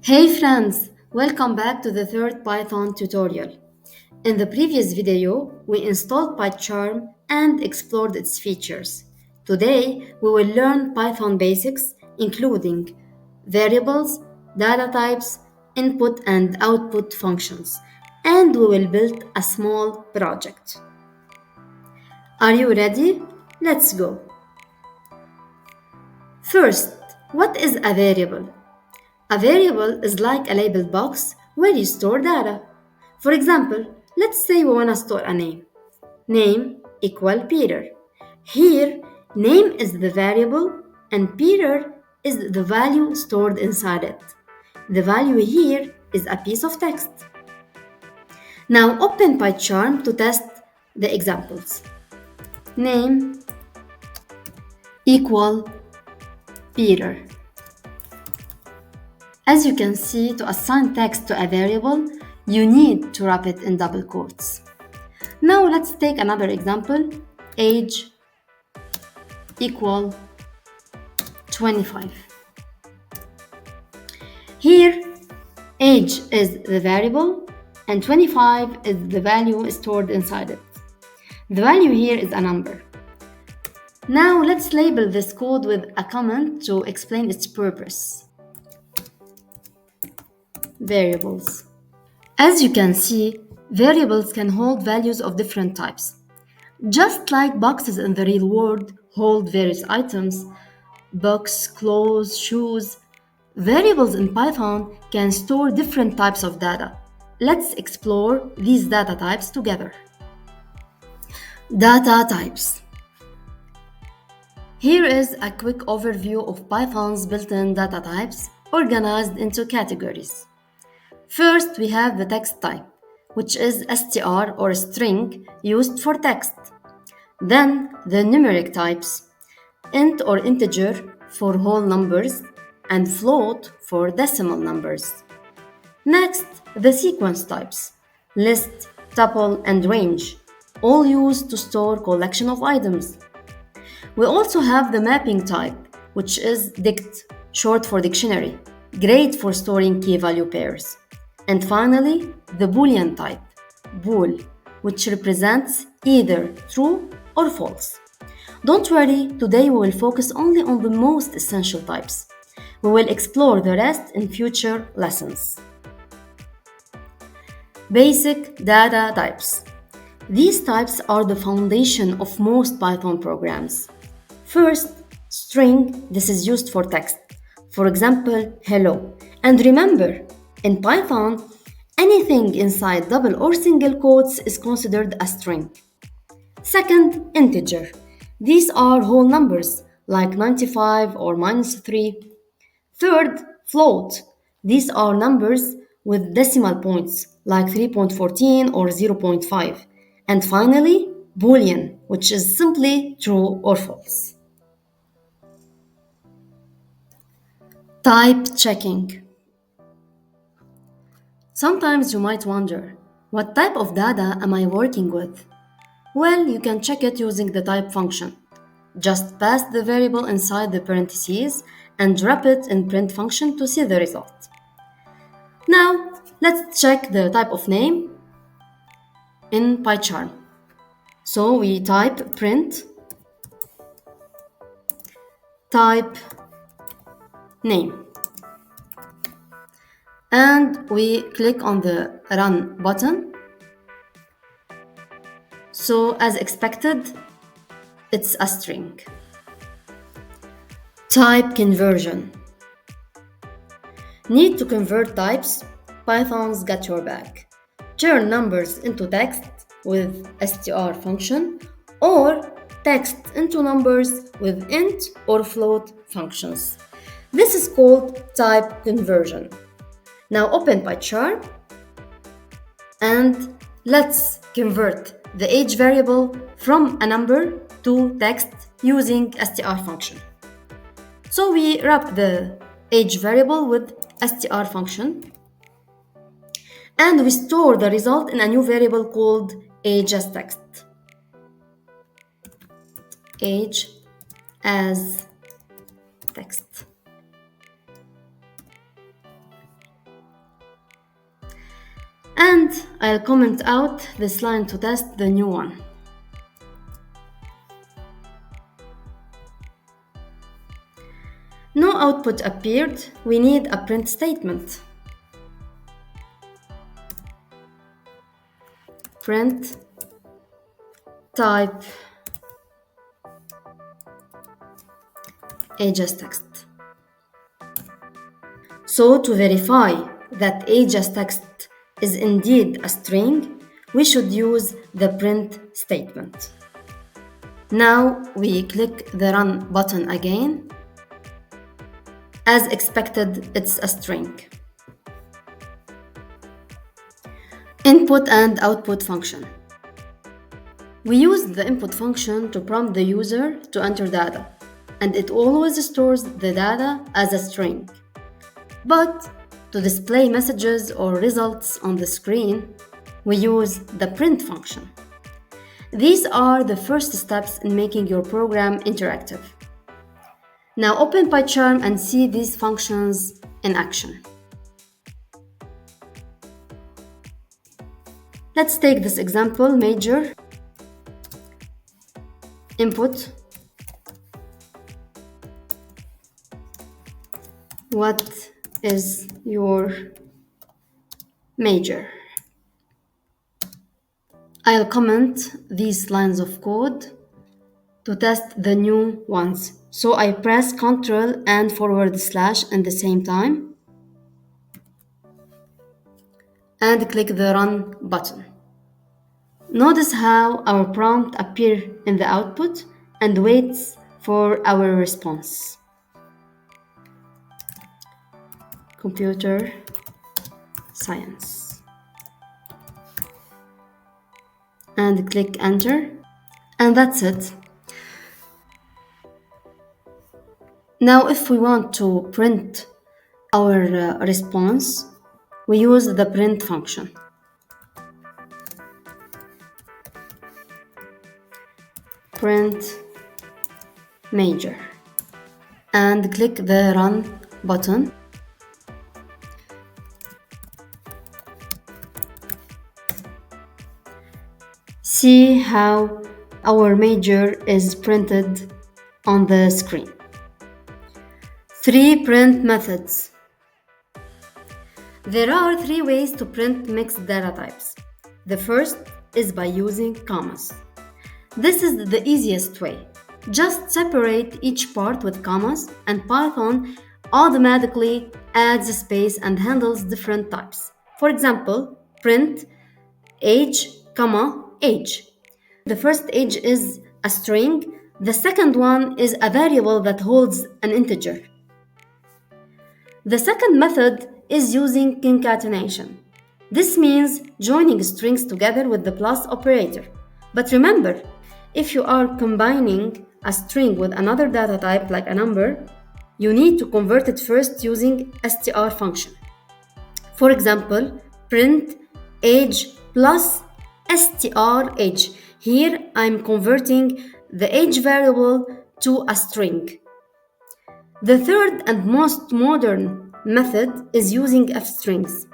Hey friends, welcome back to the third Python tutorial. In the previous video, we installed PyCharm and explored its features. Today, we will learn Python basics, including variables, data types, input and output functions, and we will build a small project. Are you ready? Let's go. First, what is a variable? A variable is like a labeled box where you store data. For example, let's say we want to store a name. Name equal Peter. Here, name is the variable and Peter is the value stored inside it. The value here is a piece of text. Now open PyCharm to test the examples. Name equal Peter. As you can see, to assign text to a variable, you need to wrap it in double quotes. Now let's take another example. Age equal 25. Here, age is the variable and 25 is the value stored inside it. The value here is a number. Now let's label this code with a comment to explain its purpose. Variables. As you can see, variables can hold values of different types. Just like boxes in the real world hold various items, books, clothes, shoes, variables in Python can store different types of data. Let's explore these data types together. Data types. Here is a quick overview of Python's built-in data types organized into categories. First, we have the text type, which is str or string used for text. Then, the numeric types, int or integer for whole numbers, and float for decimal numbers. Next, the sequence types, list, tuple, and range, all used to store collection of items. We also have the mapping type, which is dict, short for dictionary, great for storing key value pairs. And finally, the Boolean type, bool, which represents either true or false. Don't worry, today we will focus only on the most essential types. We will explore the rest in future lessons. Basic data types. These types are the foundation of most Python programs. First, string, this is used for text. For example, hello. And remember, in Python, anything inside double or single quotes is considered a string. Second, integer. These are whole numbers like 95 or -3. Third, float. These are numbers with decimal points like 3.14 or 0.5. And finally, Boolean, which is simply true or false. Type checking. Sometimes you might wonder, what type of data am I working with? Well, you can check it using the type function. Just pass the variable inside the parentheses and wrap it in print function to see the result. Now, let's check the type of name in PyCharm. So we type print type name. And we click on the run button. So as expected, it's a string. Type conversion. Need to convert types? Python's got your back. Turn numbers into text with str function or text into numbers with int or float functions. This is called type conversion. Now open PyCharm and let's convert the age variable from a number to text using str function. So we wrap the age variable with str function and we store the result in a new variable called age as text. Age as text. And I'll comment out this line to test the new one. No output appeared. We need a print statement. Print type age as text. So to verify that age as text is indeed a string, we should use the print statement. Now we click the run button again. As expected, it's a string. Input and output function. We use the input function to prompt the user to enter data, and it always stores the data as a string. But to display messages or results on the screen, we use the print function. These are the first steps in making your program interactive. Now open PyCharm and see these functions in action. Let's take this example, major, input, what is your major? I'll comment these lines of code to test the new ones. So I press Ctrl and forward slash at the same time and click the run button. Notice how our prompt appears in the output and waits for our response. Computer science. And click enter. And that's it. Now if we want to print our response, we use the print function. Print major. And click the run button. See how our major is printed on the screen. 3 print methods. There are 3 ways to print mixed data types. The first is by using commas. This is the easiest way. Just separate each part with commas and Python automatically adds a space and handles different types. For example, print age, comma, age. The first age is a string. The second one is a variable that holds an integer. The second method is using concatenation. This means joining strings together with the plus operator. But remember, if you are combining a string with another data type like a number, you need to convert it first using str function. For example, print age plus str age. Here I'm converting the age variable to a string. The third and most modern method is using fstrings.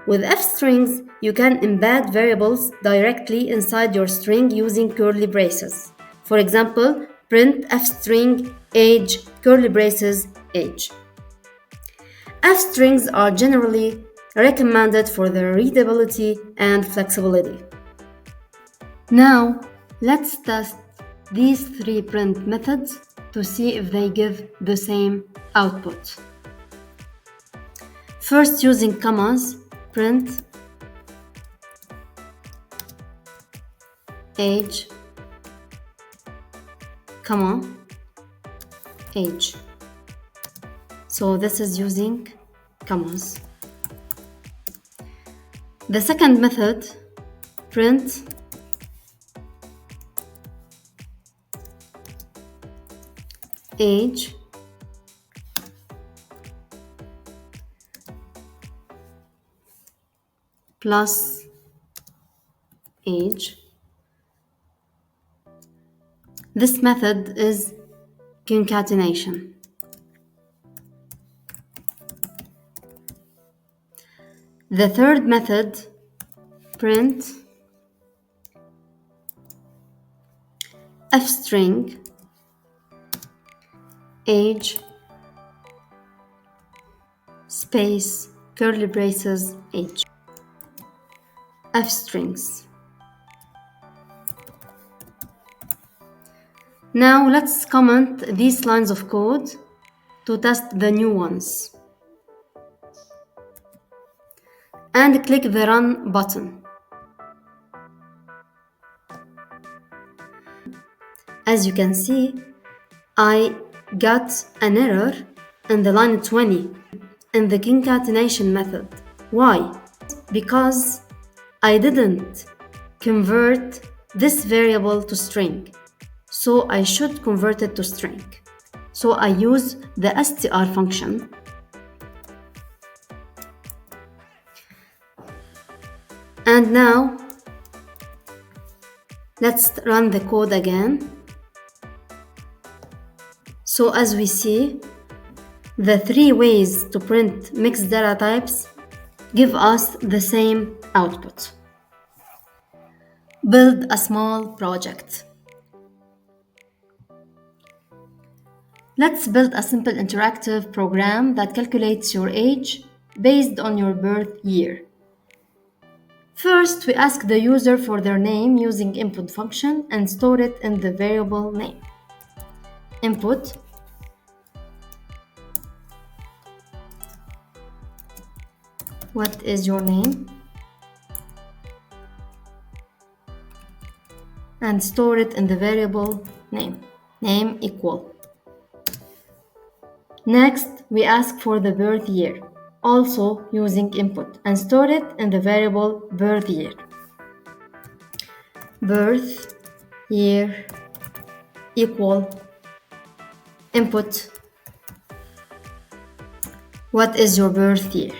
With fstrings, you can embed variables directly inside your string using curly braces. For example, print fstring age curly braces age. Fstrings are generally recommended for their readability and flexibility. Now, let's test these 3 print methods to see if they give the same output. First, using commas, print age, comma, age. So this is using commas. The second method, print age plus age. This method is concatenation. The third method print f string age space curly braces age f strings. Now let's comment these lines of code to test the new ones and click the run button. As you can see, I got an error in the line 20 in the concatenation method. Why? Because I didn't convert this variable to string, so I should convert it to string. So I use the str function. And now let's run the code again. So as we see, the three ways to print mixed data types give us the same output. Build a small project. Let's build a simple interactive program that calculates your age based on your birth year. First, we ask the user for their name using input function and store it in the variable name. Input what is your name and store it in the variable name equal. Next, we ask for the birth year, also using input, and store it in the variable birth year. Birth year equal input what is your birth year.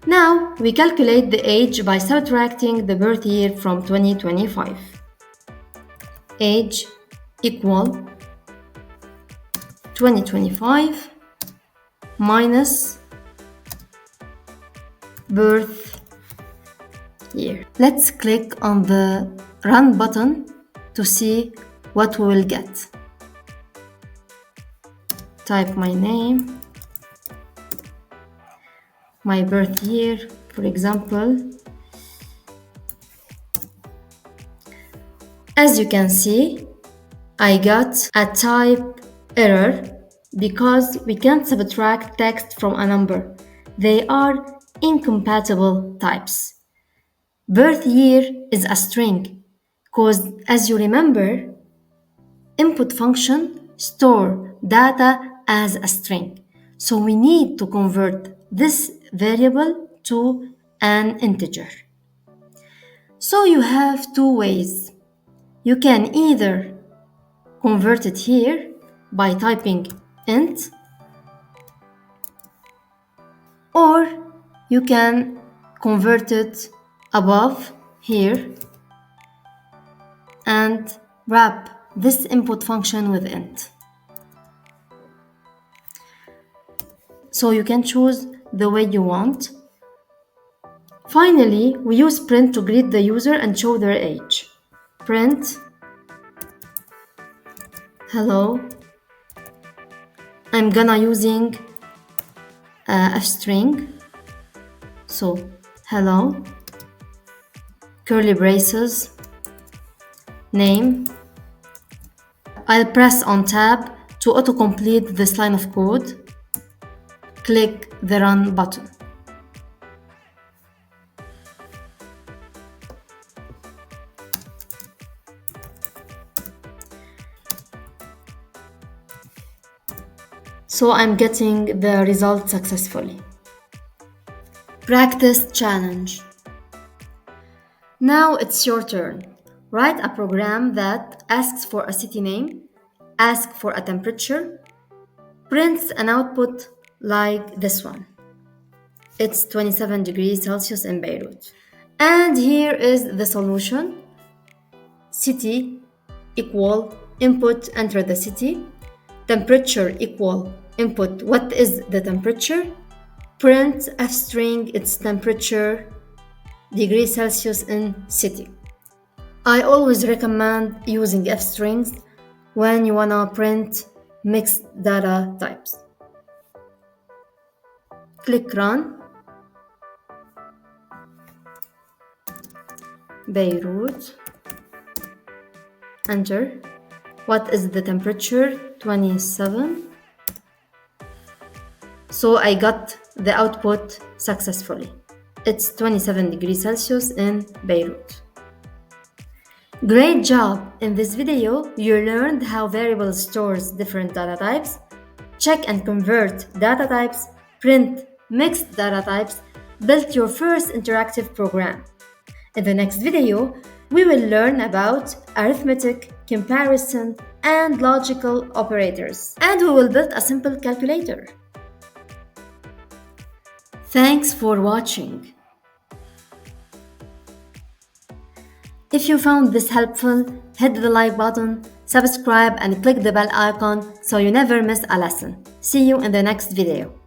Now we calculate the age by subtracting the birth year from 2025. Age equal 2025 minus birth year. Let's click on the run button to see what we will get. Type my name, my birth year, for example. As you can see, I got a type error because we can't subtract text from a number. They are incompatible types. Birth year is a string because, as you remember, input function store data as a string. So we need to convert this variable to an integer. So you have two ways. You can either convert it here by typing int, or you can convert it above here and wrap this input function with int. So you can choose the way you want. Finally, we use print to greet the user and show their age. Print hello. I'm gonna using a string. So hello, curly braces, name. I'll press on tab to autocomplete this line of code. Click the run button. So I'm getting the result successfully. Practice challenge. Now it's your turn. Write a program that asks for a city name, asks for a temperature, prints an output like this one. It's 27 degrees Celsius in Beirut. And here is the solution. City equal input, enter the city. Temperature equal input, what is the temperature? Print f string, its temperature. degrees Celsius in city. I always recommend using F strings when you wanna print mixed data types. Click Run. Beirut. Enter. What is the temperature? 27. So I got the output successfully. It's 27 degrees Celsius in Beirut. Great job! In this video, you learned how variable stores different data types, check and convert data types, print mixed data types, build your first interactive program. In the next video, we will learn about arithmetic, comparison, and logical operators. And we will build a simple calculator. Thanks for watching. If you found this helpful, hit the like button, subscribe, and click the bell icon so you never miss a lesson. See you in the next video.